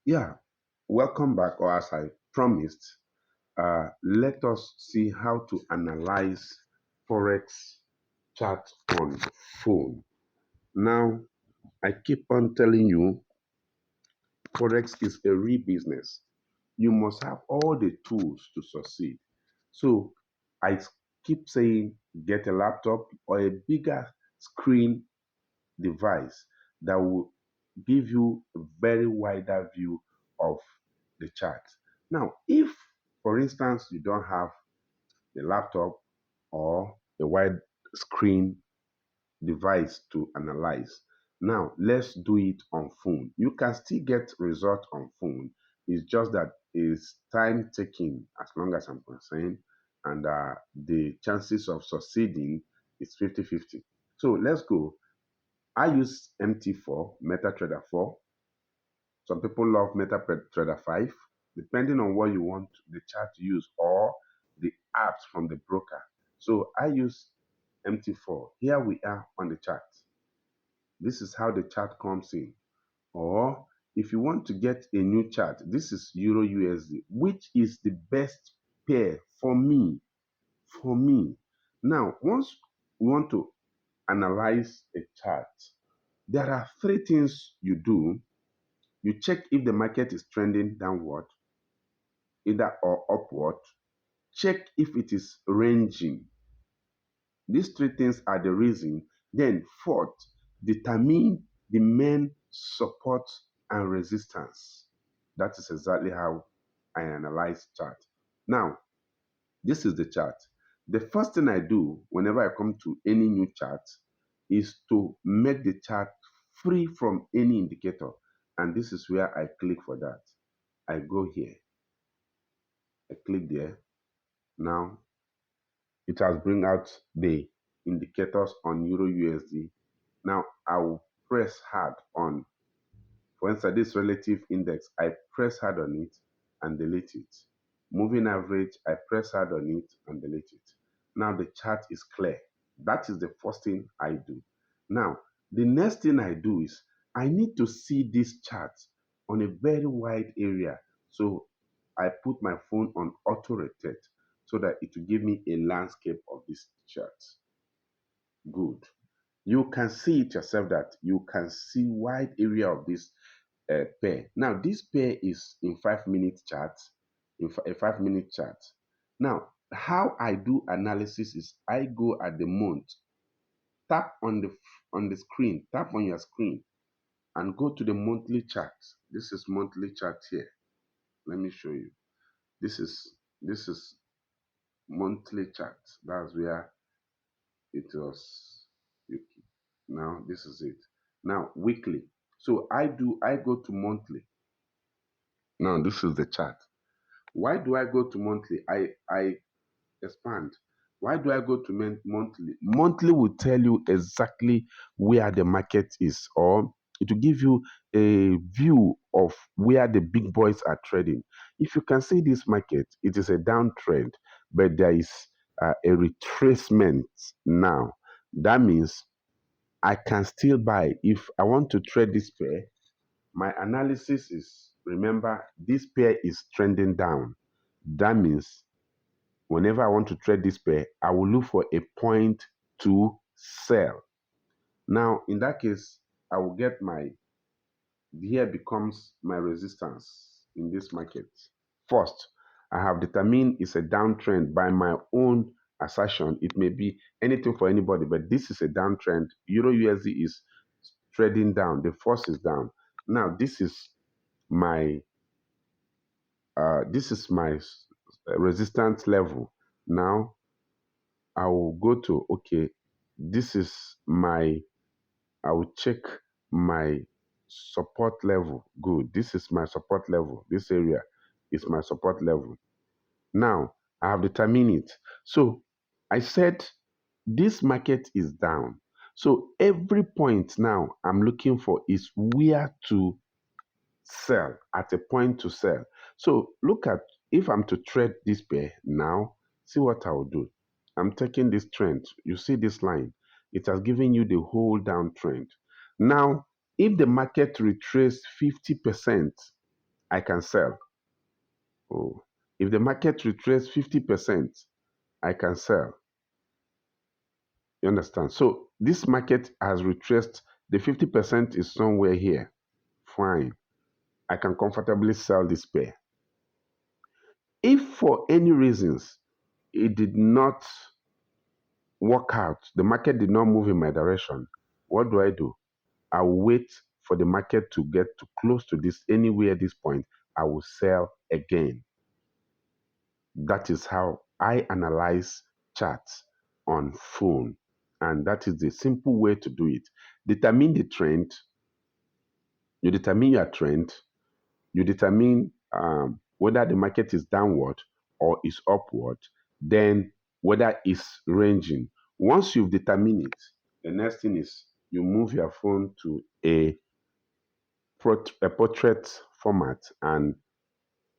Yeah, welcome back. Or as I promised, let us see how to analyze Forex chart on phone. Now, I keep on telling you, Forex is a real business. You must have all the tools to succeed. So, I keep saying, get a laptop or a bigger screen device that will give you a very wider view of the chart. Now, if, for instance, you don't have a laptop or a wide screen device to analyze, now let's do it on phone. You can still get result on phone. It's just that it's time taking as long as I'm concerned, and the chances of succeeding is 50-50. So let's go. I use MT4, MetaTrader 4. Some people love MetaTrader 5, depending on what you want the chart to use or the apps from the broker. So I use MT4. Here we are on the chart. This is how the chart comes in. Or if you want to get a new chart, this is Euro USD, which is the best pair for me. For me. Now, once we want to analyze a chart, there are three things you do. You check if the market is trending downward, either or upward. Check if it is ranging. These three things are the reason. Then, fourth, determine the main support and resistance. That is exactly how I analyze chart. Now, this is the chart. The first thing I do whenever I come to any new chart is to make the chart free from any indicator. And this is where I click for that. I go here, I click there. Now it has bring out the indicators on Euro USD. Now I will press hard on, for instance, this relative index. I press hard on it and delete it. Moving average, I press hard on it and delete it. Now the chart is clear. That is the first thing I do. Now, the next thing I do is I need to see this chart on a very wide area. So I put my phone on auto rotate so that it will give me a landscape of this chart. Good. You can see it yourself that you can see wide area of this pair. Now, this pair is in 5 minute chart, a 5 minute chart. Now, how I do analysis is I go at the month, tap on the screen, tap on your screen, and go to the monthly chart. This is monthly chart here. Let me show you. This is monthly chart. That's where it was. Now this is it. Now weekly. So I go to monthly. Now this is the chart. Why do I go to monthly? I expand. Why do I go to monthly? Monthly will tell you exactly where the market is, or it will give you a view of where the big boys are trading. If you can see this market, it is a downtrend, but there is a retracement now. That means I can still buy. If I want to trade this pair, my analysis is, remember, this pair is trending down. That means whenever I want to trade this pair, I will look for a point to sell. Now, in that case, I will get here becomes my resistance in this market. First, I have determined it's a downtrend by my own assertion. It may be anything for anybody, but this is a downtrend. Euro USD is trading down. The force is down. Now, my this is my resistance level. Now, I will go to, okay, this is my, I will check my support level. Good. This is my support level. This area is my support level. Now, I have determined it. So I said this market is down. So every point now I'm looking for is where to sell, at a point to sell. So look at, if I'm to trade this pair now, see what I will do. I'm taking this trend. You see this line. It has given you the whole downtrend. Now, if the market retraced 50%, I can sell. Oh. If the market retraces 50%, I can sell. You understand? So this market has retraced. The 50% is somewhere here. Fine. I can comfortably sell this pair. If for any reasons it did not work out, the market did not move in my direction, what do? I will wait for the market to get to close to this, anywhere at this point, I will sell again. That is how I analyze charts on phone. And that is the simple way to do it. Determine the trend. You determine your trend. You determine whether the market is downward or is upward. Then whether it's ranging. Once you've determined it, the next thing is you move your phone to a portrait format and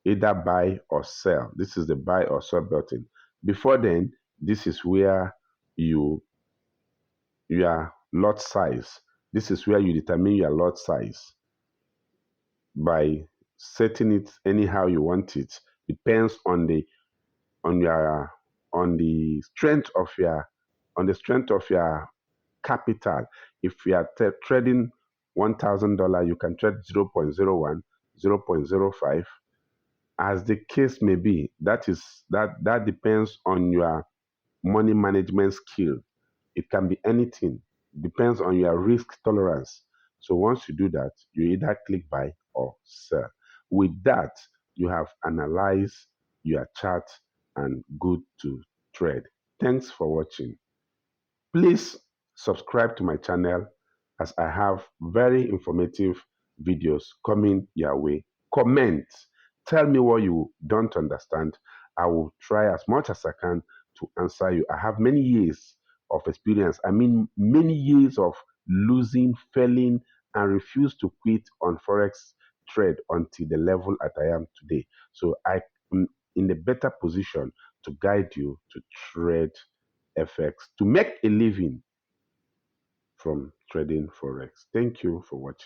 either buy or sell. This is the buy or sell button. Before then, this is where your lot size. This is where you determine your lot size by setting it anyhow you want it. Depends on your on the strength of your capital. If you are trading $1,000, you can trade 0.01, 0.05, as the case may be. That depends on your money management skill. It can be anything. Depends on your risk tolerance. So once you do that, you either click buy or sell. With that, you have analyzed your chart and good to trade. Thanks for watching. Please subscribe to my channel as I have very informative videos coming your way. Comment. Tell me what you don't understand. I will try as much as I can to answer you. I have many years of experience. I mean, many years of losing, failing, and refuse to quit on Forex trade until the level that I am today. So I am in a better position to guide you to trade FX, to make a living from trading Forex. Thank you for watching.